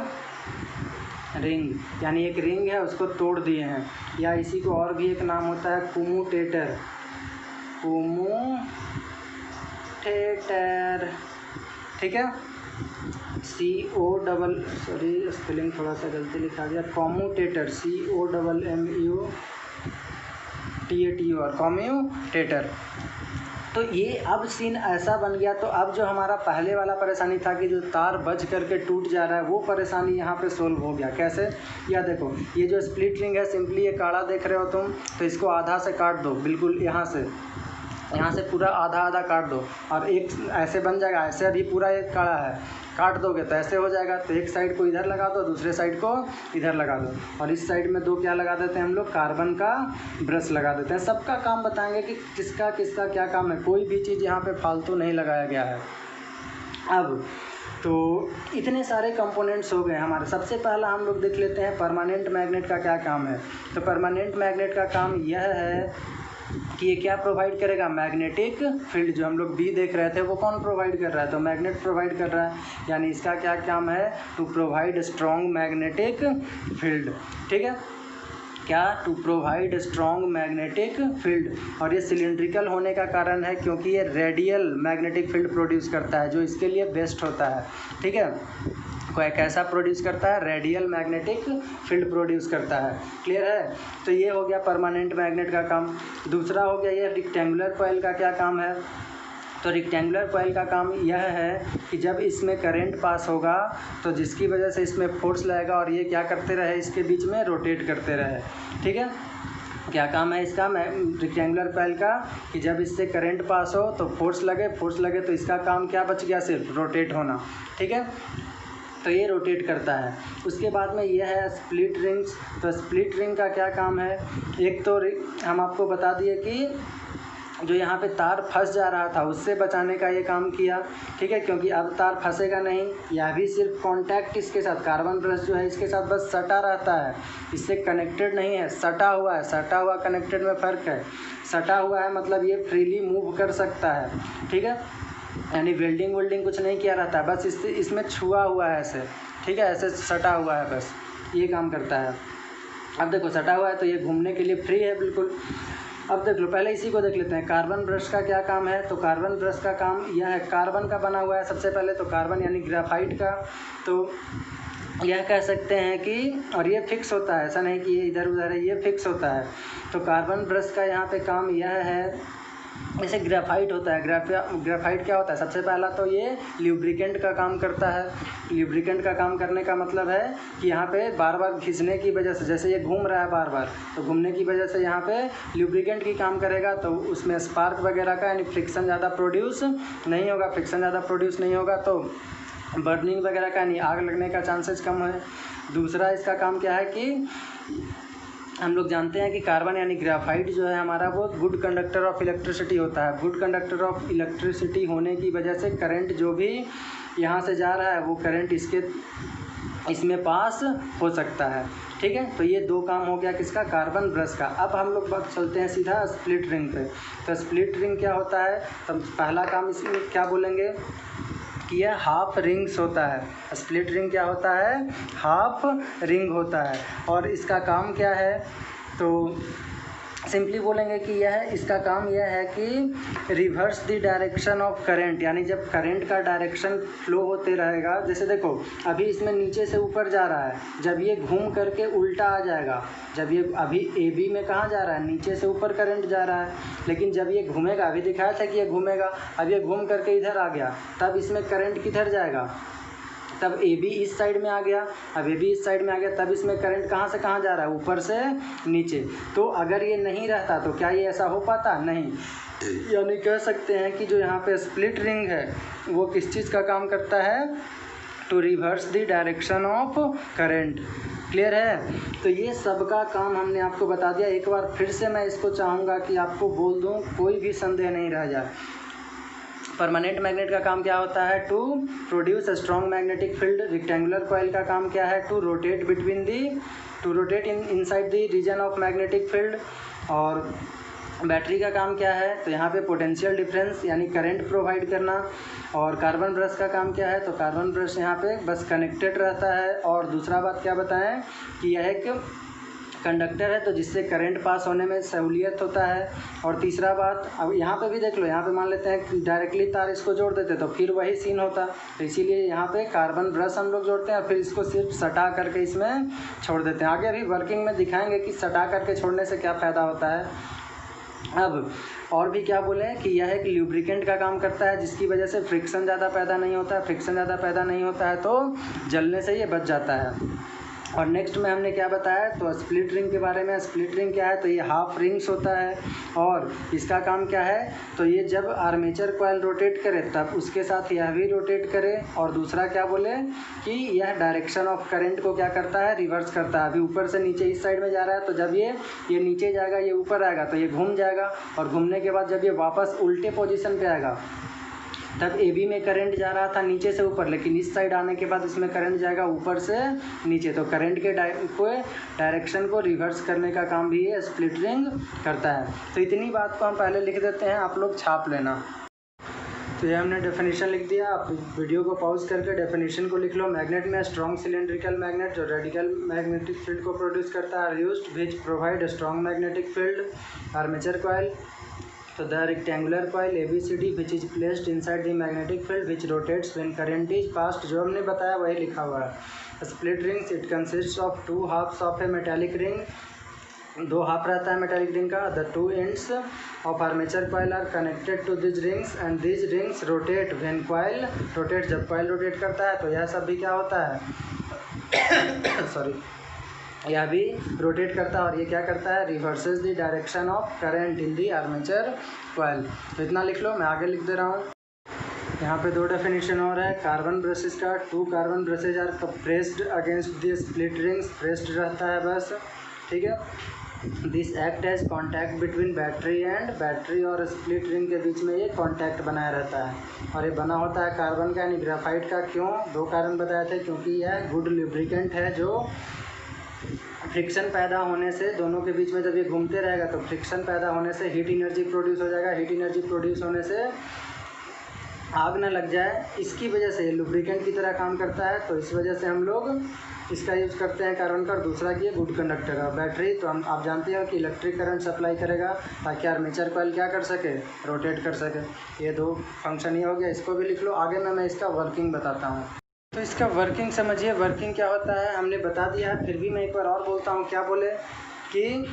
रिंग यानी एक रिंग है उसको तोड़ दिए हैं, या इसी को और भी एक नाम होता है कुमुटेटर। कुमुटेटर, ठीक है, सॉरी स्पेलिंग थोड़ा सा गलती लिखा गया, कॉम्यूटेटर, COMMUTATOR, कॉम्यूटेटर। तो ये अब सीन ऐसा बन गया, तो अब जो हमारा पहले वाला परेशानी था कि जो तार बज करके टूट जा रहा है, वो परेशानी यहाँ पे सोल्व हो गया। कैसे, या देखो ये जो स्प्लिट रिंग है, सिंपली ये काड़ा देख रहे हो तुम, तो इसको आधा से काट दो, बिल्कुल यहाँ से पूरा आधा आधा काट दो, और एक ऐसे बन जाएगा। ऐसे अभी पूरा एक काड़ा है, काट दोगे तो ऐसे हो जाएगा। तो एक साइड को इधर लगा दो, दूसरे साइड को इधर लगा दो, और इस साइड में 2 क्या लगा देते हैं हम लोग, कार्बन का ब्रश लगा देते हैं। सबका काम बताएंगे कि किसका किसका क्या काम है, कोई भी चीज़ यहाँ पे फालतू नहीं लगाया गया है। अब तो इतने सारे कंपोनेंट्स हो गए हमारे। सबसे पहला हम लोग देख लेते हैं परमानेंट मैग्नेट का क्या काम है। तो परमानेंट मैग्नेट का काम यह है कि ये क्या प्रोवाइड करेगा, मैग्नेटिक फील्ड। जो हम लोग बी देख रहे थे वो कौन प्रोवाइड कर रहा है, तो मैग्नेट प्रोवाइड कर रहा है। यानी इसका क्या काम है, to provide strong magnetic field, ठीक है, क्या, to provide strong magnetic field. और ये सिलिंड्रिकल होने का कारण है क्योंकि ये रेडियल मैग्नेटिक फील्ड प्रोड्यूस करता है, जो इसके लिए बेस्ट होता है, ठीक है। कोई कैसा प्रोड्यूस करता है, रेडियल मैग्नेटिक फील्ड प्रोड्यूस करता है। क्लियर है। तो ये हो गया परमानेंट मैग्नेट का काम। दूसरा हो गया ये रेक्टेंगुलर कॉइल का क्या काम है। तो रेक्टेंगुलर कॉइल का काम यह है कि जब इसमें करंट पास होगा तो जिसकी वजह से इसमें फोर्स लगेगा, और ये क्या करते रहे, इसके बीच में रोटेट करते रहे, ठीक है। क्या काम है इसका, रेक्टेंगुलर कॉइल का, कि जब इससे करंट पास हो तो फोर्स लगे तो इसका काम क्या बच गया, सिर्फ रोटेट होना, ठीक है। तो ये रोटेट करता है। उसके बाद में यह है स्प्लिट रिंग्स। तो स्प्लिट रिंग का क्या काम है, एक तो हम आपको बता दिए कि जो यहाँ पे तार फंस जा रहा था उससे बचाने का ये काम किया, ठीक है, क्योंकि अब तार फंसेगा नहीं। यह भी सिर्फ कांटेक्ट इसके साथ, कार्बन ब्रश जो है इसके साथ बस सटा रहता है, इससे कनेक्टेड नहीं है, सटा हुआ है। सटा हुआ कनेक्टेड में फ़र्क है। सटा हुआ है मतलब ये फ्रीली मूव कर सकता है, ठीक है, यानी वेल्डिंग कुछ नहीं किया रहता है, बस इसमें छुआ हुआ है ऐसे, ठीक है, ऐसे सटा हुआ है, बस ये काम करता है। अब देखो सटा हुआ है तो ये घूमने के लिए फ्री है बिल्कुल। अब देख लो, पहले इसी को देख लेते हैं। कार्बन ब्रश का क्या काम है, तो कार्बन ब्रश का काम यह है, कार्बन का बना हुआ है सबसे पहले, तो कार्बन यानी ग्रेफाइट का। तो यह कह सकते हैं कि, और ये फिक्स होता है, ऐसा नहीं कि ये इधर उधर है, ये फिक्स होता है। तो कार्बन ब्रश का यहाँ पे काम यह है, जैसे ग्रेफाइट होता है, ग्रेफाइट क्या होता है, सबसे पहला तो ये ल्यूब्रिकेंट का काम करता है। ल्यूब्रिकेंट का काम करने का मतलब है कि यहाँ पे बार बार खींचने की वजह से, जैसे ये घूम रहा है बार बार, तो घूमने की वजह से यहाँ पे ल्यूब्रिकेंट की काम करेगा, तो उसमें स्पार्क वगैरह का यानी फ्रिक्शन ज़्यादा प्रोड्यूस नहीं होगा। फ्रिक्शन ज़्यादा प्रोड्यूस नहीं होगा तो बर्निंग वगैरह का यानी आग लगने का चांसेस कम है। दूसरा इसका काम क्या है कि हम लोग जानते हैं कि कार्बन यानी ग्रेफाइट जो है हमारा, वो गुड कंडक्टर ऑफ इलेक्ट्रिसिटी होता है। गुड कंडक्टर ऑफ इलेक्ट्रिसिटी होने की वजह से करंट जो भी यहाँ से जा रहा है वो करंट इसमें पास हो सकता है, ठीक है। तो ये 2 काम हो गया किसका, कार्बन ब्रश का। अब हम लोग बात चलते हैं सीधा स्प्लिट रिंग पे। तो स्प्लिट रिंग क्या होता है, तो पहला काम इसमें क्या बोलेंगे कि यह हाफ रिंग्स होता है। स्प्लिट रिंग क्या होता है, हाफ रिंग होता है। और इसका काम क्या है, तो सिंपली बोलेंगे कि इसका काम यह है कि reverse the direction of current, यानी जब करंट का डायरेक्शन फ्लो होते रहेगा, जैसे देखो अभी इसमें नीचे से ऊपर जा रहा है, जब ये घूम करके उल्टा आ जाएगा, जब ये अभी ए बी में कहाँ जा रहा है, नीचे से ऊपर करंट जा रहा है, लेकिन जब ये घूमेगा, अभी दिखाया था कि ये घूमेगा, अब ये घूम करके इधर आ गया, तब इसमें करंट किधर जाएगा, तब ए बी इस साइड में आ गया, अब ए बी इस साइड में आ गया, तब इसमें करंट कहाँ से कहाँ जा रहा है, ऊपर से नीचे। तो अगर ये नहीं रहता तो क्या ये ऐसा हो पाता, नहीं। यानी कह सकते हैं कि जो यहाँ पे स्प्लिट रिंग है वो किस चीज़ का काम करता है, to reverse the direction of current. Clear है। तो ये सबका काम हमने आपको बता दिया। एक बार फिर से मैं इसको चाहूँगा कि आपको बोल दूँ, कोई भी संदेह नहीं रह जाए। परमानेंट मैग्नेट का काम क्या होता है? To produce a strong magnetic field. Rectangular coil का काम क्या है? To rotate inside the region of magnetic field. और बैटरी का काम क्या है? तो यहाँ पे पोटेंशियल डिफरेंस यानी करंट प्रोवाइड करना। और कार्बन ब्रश का काम क्या है? तो कार्बन ब्रश यहाँ पे बस कनेक्टेड रहता है। और दूसरा बात क्या बताएं कि यह एक कंडक्टर है तो जिससे करंट पास होने में सहूलियत होता है। और तीसरा बात, अब यहाँ पे भी देख लो, यहाँ पे मान लेते हैं डायरेक्टली तार इसको जोड़ देते तो फिर वही सीन होता, तो इसीलिए यहाँ पे कार्बन ब्रश हम लोग जोड़ते हैं, फिर इसको सिर्फ सटा करके इसमें छोड़ देते हैं। आगे अभी वर्किंग में दिखाएंगे कि सटा करके छोड़ने से क्या फ़ायदा होता है। अब और भी क्या बोले कि यह एक ल्यूब्रिकेंट का काम करता है, जिसकी वजह से फ्रिक्शन ज़्यादा पैदा नहीं होता है। फ्रिक्शन ज़्यादा पैदा नहीं होता है तो जलने से ये बच जाता है। और नेक्स्ट में हमने क्या बताया? तो स्प्लिट रिंग के बारे में। स्प्लिट रिंग क्या है? तो ये हाफ रिंग्स होता है और इसका काम क्या है? तो ये जब आर्मेचर कॉइल रोटेट करे तब उसके साथ यह भी रोटेट करे। और दूसरा क्या बोले कि यह डायरेक्शन ऑफ करंट को क्या करता है? रिवर्स करता है। अभी ऊपर से नीचे इस साइड में जा रहा है तो जब ये नीचे जाएगा, ये ऊपर आएगा तो ये घूम जाएगा, और घूमने के बाद जब ये वापस उल्टे पोजीशन पे आएगा तब ए बी में करंट जा रहा था नीचे से ऊपर, लेकिन इस साइड आने के बाद इसमें करंट जाएगा ऊपर से नीचे, तो करंट के डायरेक्शन को रिवर्स करने का काम भी ये स्प्लिट रिंग करता है। तो इतनी बात को हम पहले लिख देते हैं, आप लोग छाप लेना। तो ये हमने डेफिनेशन लिख दिया, आप वीडियो को पॉज करके डेफिनेशन को लिख लो। मैग्नेट में स्ट्रॉन्ग सिलेंड्रिकल मैग्नेट जो रेडिकल मैग्नेटिक फील्ड को प्रोड्यूस करता है, used which provide strong magnetic field. Armature coil तो the rectangular coil ABCD which is placed inside the magnetic field which rotates when current is passed, जो हमने बताया वही लिखा हुआ है। Split rings it consist of 2 halves of a metallic ring, 2 half रहता है मेटालिक रिंग का। The 2 ends of armature coil are connected to this rings and this rings rotate when coil rotate, जब कॉइल रोटेट करता है तो यह सब भी क्या होता है सॉरी यह भी रोटेट करता है। और ये क्या करता है? Reverses the direction of current in the armature coil. तो इतना लिख लो, मैं आगे लिख दे रहा हूँ। यहाँ पे 2 डेफिनेशन और है। कार्बन ब्रशेस का 2 carbon brushes are pressed against the split rings, pressed रहता है बस, ठीक है। This act as contact between battery और स्प्लिट रिंग के बीच में ये कॉन्टैक्ट बनाया रहता है, और ये बना होता है कार्बन का यानी ग्रेफाइट का। क्यों? 2 कारण बताए थे, क्योंकि यह गुड लुब्रिकेंट है जो फ्रिक्शन पैदा होने से दोनों के बीच में जब ये घूमते रहेगा तो फ्रिक्शन पैदा होने से हीट एनर्जी प्रोड्यूस हो जाएगा। हीट एनर्जी प्रोड्यूस होने से आग न लग जाए, इसकी वजह से ये लुब्रिकेंट की तरह काम करता है। तो इस वजह से हम लोग इसका यूज़ करते हैं कार्बन का। और दूसरा कि ये गुड कंडक्टर है। बैटरी तो हम आप जानते हो कि इलेक्ट्रिक करंट सप्लाई करेगा ताकि आर्मेचर कॉइल क्या कर सके? रोटेट कर सके। ये 2 फंक्शन ही हो गया, इसको भी लिख लो। आगे मैं इसका वर्किंग बताता हूँ। तो इसका वर्किंग समझिए, वर्किंग क्या होता है हमने बता दिया है, फिर भी मैं एक बार और बोलता हूँ। क्या बोले कि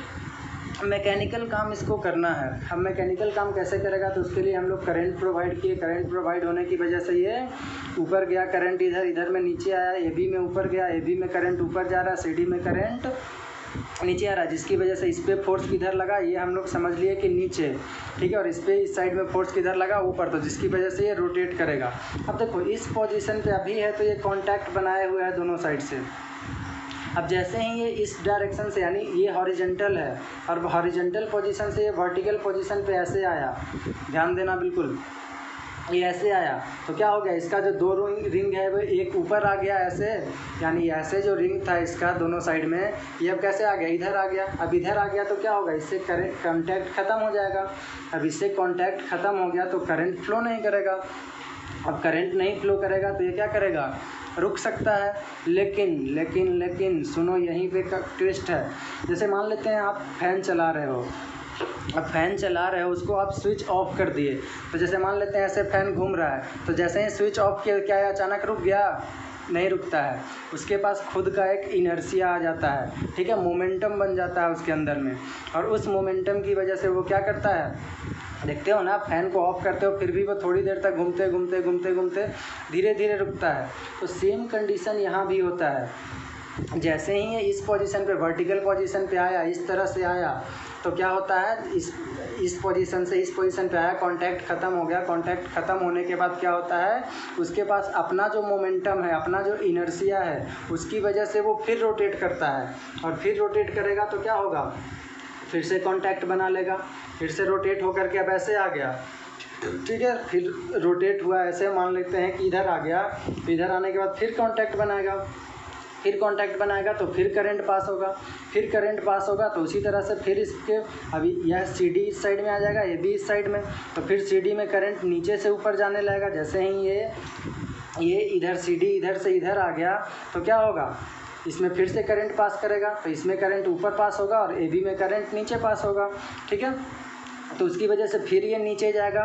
मैकेनिकल काम इसको करना है। हम मैकेनिकल काम कैसे करेगा? तो उसके लिए हम लोग करंट प्रोवाइड किए। करंट प्रोवाइड होने की वजह से ये ऊपर गया करंट, इधर में नीचे आया, AB में ऊपर गया, AB में करंट ऊपर जा रहा है, CD में करंट नीचे आ रहा है, जिसकी वजह से इस पर फोर्स किधर लगा ये हम लोग समझ लिए कि नीचे, ठीक है। और इस पर इस साइड में फोर्स किधर लगा? ऊपर, तो जिसकी वजह से ये रोटेट करेगा। अब देखो इस पोजीशन पे अभी है तो ये कांटेक्ट बनाए हुए है दोनों साइड से। अब जैसे ही ये इस डायरेक्शन से यानी ये हॉरिजॉन्टल है और हॉरिजॉन्टल पोजीशन से ये वर्टिकल पोजीशन पे ऐसे आया, ध्यान देना बिल्कुल, ये ऐसे आया तो क्या हो गया? इसका जो 2 रिंग है वो एक ऊपर आ गया ऐसे, यानी ऐसे जो रिंग था इसका दोनों साइड में, ये अब कैसे आ गया? इधर आ गया। अब इधर आ गया तो क्या होगा? इससे कॉन्टैक्ट ख़त्म हो जाएगा। अब इससे कॉन्टैक्ट ख़त्म हो गया तो करंट फ्लो नहीं करेगा। अब करंट नहीं फ्लो करेगा तो ये क्या करेगा? रुक सकता है। लेकिन सुनो, यहीं पे का ट्विस्ट है। जैसे मान लेते हैं आप फैन चला रहे हो, अब फैन चला रहे हो उसको आप स्विच ऑफ कर दिए, तो जैसे मान लेते हैं ऐसे फैन घूम रहा है, तो जैसे ही स्विच ऑफ किया क्या अचानक रुक गया? नहीं रुकता है। उसके पास खुद का एक इनर्शिया आ जाता है, ठीक है, मोमेंटम बन जाता है उसके अंदर में, और उस मोमेंटम की वजह से वो क्या करता है? देखते हो ना, फैन को ऑफ करते हो फिर भी वो थोड़ी देर तक घूमते धीरे धीरे रुकता है। तो सेम कंडीशन यहाँ भी होता है। जैसे ही ये इस पोजीशन पे वर्टिकल पोजीशन पे आया, इस तरह से आया, तो क्या होता है? इस पोजीशन से इस पोजीशन पे आया, कांटेक्ट ख़त्म हो गया। कांटेक्ट ख़त्म होने के बाद क्या होता है? उसके पास अपना जो मोमेंटम है, अपना जो इनर्शिया है, उसकी वजह से वो फिर रोटेट करता है, और फिर रोटेट करेगा तो क्या होगा? फिर से कांटेक्ट बना लेगा, फिर से रोटेट होकर के अब ऐसे आ गया, ठीक है। फिर रोटेट हुआ, ऐसे मान लेते हैं कि इधर आ गया, इधर आने के बाद फिर कांटेक्ट बनाएगा, फिर कांटेक्ट बनाएगा तो फिर करंट पास होगा, फिर करंट पास होगा तो उसी तरह से फिर इसके अभी यह सी डी इस साइड में आ जाएगा, ये भी इस साइड में, तो फिर सी डी में करंट नीचे से ऊपर जाने लगेगा। जैसे ही ये इधर सी डी इधर से इधर आ गया तो क्या होगा, इसमें फिर से करंट पास करेगा, तो इसमें करंट ऊपर पास होगा और ए बी में करंट नीचे पास होगा। ठीक है, तो उसकी वजह से फिर ये नीचे जाएगा,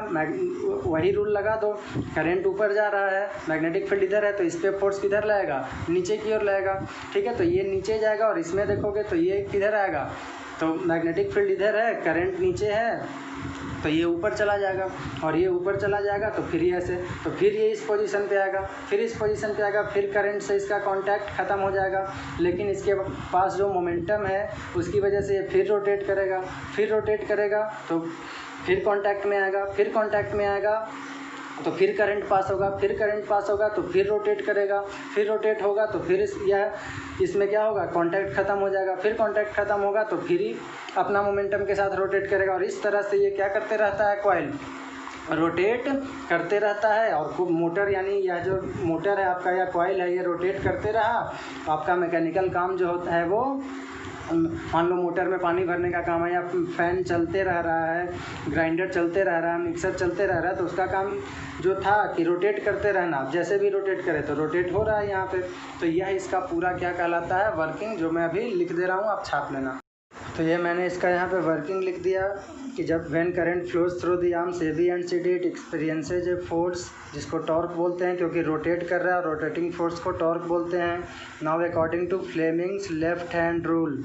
वही रूल लगा दो, करंट ऊपर जा रहा है, मैग्नेटिक फील्ड इधर है, तो इस पर फोर्स किधर लाएगा, नीचे की ओर लाएगा। ठीक है, तो ये नीचे जाएगा और इसमें देखोगे तो ये किधर आएगा, तो मैग्नेटिक फील्ड इधर है, करंट नीचे है, तो ये ऊपर चला जाएगा और ये ऊपर चला जाएगा तो फिर ये ऐसे, तो फिर ये इस पोजीशन पे आएगा, फिर इस पोजीशन पे आएगा, फिर करंट से इसका कांटेक्ट ख़त्म हो जाएगा। लेकिन इसके पास जो मोमेंटम है उसकी वजह से ये फिर रोटेट करेगा, फिर रोटेट करेगा तो फिर कांटेक्ट में आएगा, फिर कांटेक्ट में आएगा तो फिर करंट पास होगा, फिर करंट पास होगा तो फिर रोटेट करेगा, फिर रोटेट होगा तो फिर इसमें क्या होगा, कांटेक्ट ख़त्म हो जाएगा, फिर कांटेक्ट ख़त्म होगा तो फिर ही अपना मोमेंटम के साथ रोटेट करेगा। और इस तरह से ये क्या करते रहता है, कॉइल रोटेट करते रहता है। और खूब मोटर, यानी यह जो मोटर है आपका या कॉइल है, ये रोटेट करते रहा, आपका मैकेनिकल काम जो होता है वो, मान लो मोटर में पानी भरने का काम है या फ़ैन चलते रह रहा है, ग्राइंडर चलते रह रहा है, मिक्सर चलते रह रहा है, तो उसका काम जो था कि रोटेट करते रहना। आप जैसे भी रोटेट करें तो रोटेट हो रहा है यहाँ पे, तो यह इसका पूरा क्या कहलाता है, वर्किंग, जो मैं अभी लिख दे रहा हूँ, आप छाप लेना। तो ये मैंने इसका यहाँ पे वर्किंग लिख दिया कि जब when current flows through the arms A B and C D it experiences a force, जिसको टॉर्क बोलते हैं क्योंकि रोटेट कर रहा है, रोटेटिंग फोर्स को टॉर्क बोलते हैं। Now according to Fleming's left hand rule,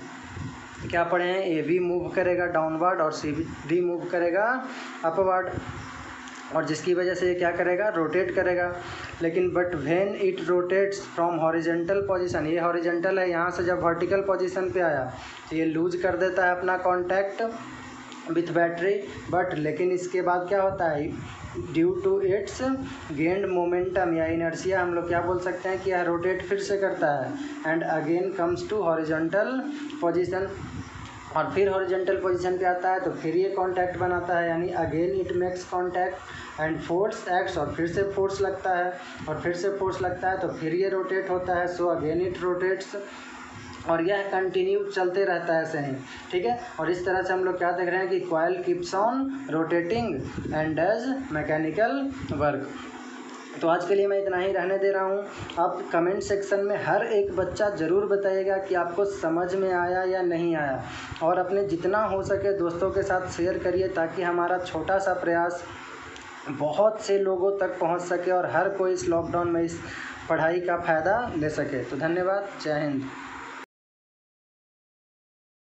क्या पढ़े हैं, ए बी मूव करेगा डाउनवर्ड और सी डी मूव करेगा अपवर्ड, और जिसकी वजह से ये क्या करेगा, रोटेट करेगा। लेकिन but when it rotates from horizontal position, ये हॉरिजेंटल है, यहाँ से जब वर्टिकल पोजीशन पे आया तो ये लूज कर देता है अपना कांटेक्ट विथ बैटरी। बट लेकिन इसके बाद क्या होता है, due to its gained momentum या इनर्शिया, हम लोग क्या बोल सकते हैं कि यह रोटेट फिर से करता है, and again comes to horizontal position, और फिर हॉरिजॉन्टल पोजीशन पे आता है तो फिर ये कांटेक्ट बनाता है, यानी again it makes contact and force acts, और फिर से फोर्स लगता है, और फिर से फोर्स लगता है तो फिर ये रोटेट होता है, सो अगेन इट रोटेट्स, और यह कंटिन्यू चलते रहता है ऐसे ही। ठीक है, और इस तरह से हम लोग क्या देख रहे हैं कि coil keeps on rotating and does mechanical work. तो आज के लिए मैं इतना ही रहने दे रहा हूँ। आप कमेंट सेक्शन में हर एक बच्चा ज़रूर बताइएगा कि आपको समझ में आया या नहीं आया, और अपने जितना हो सके दोस्तों के साथ शेयर करिए ताकि हमारा छोटा सा प्रयास बहुत से लोगों तक पहुँच सके और हर कोई इस लॉकडाउन में इस पढ़ाई का फ़ायदा ले सके। तो धन्यवाद, जय हिंद।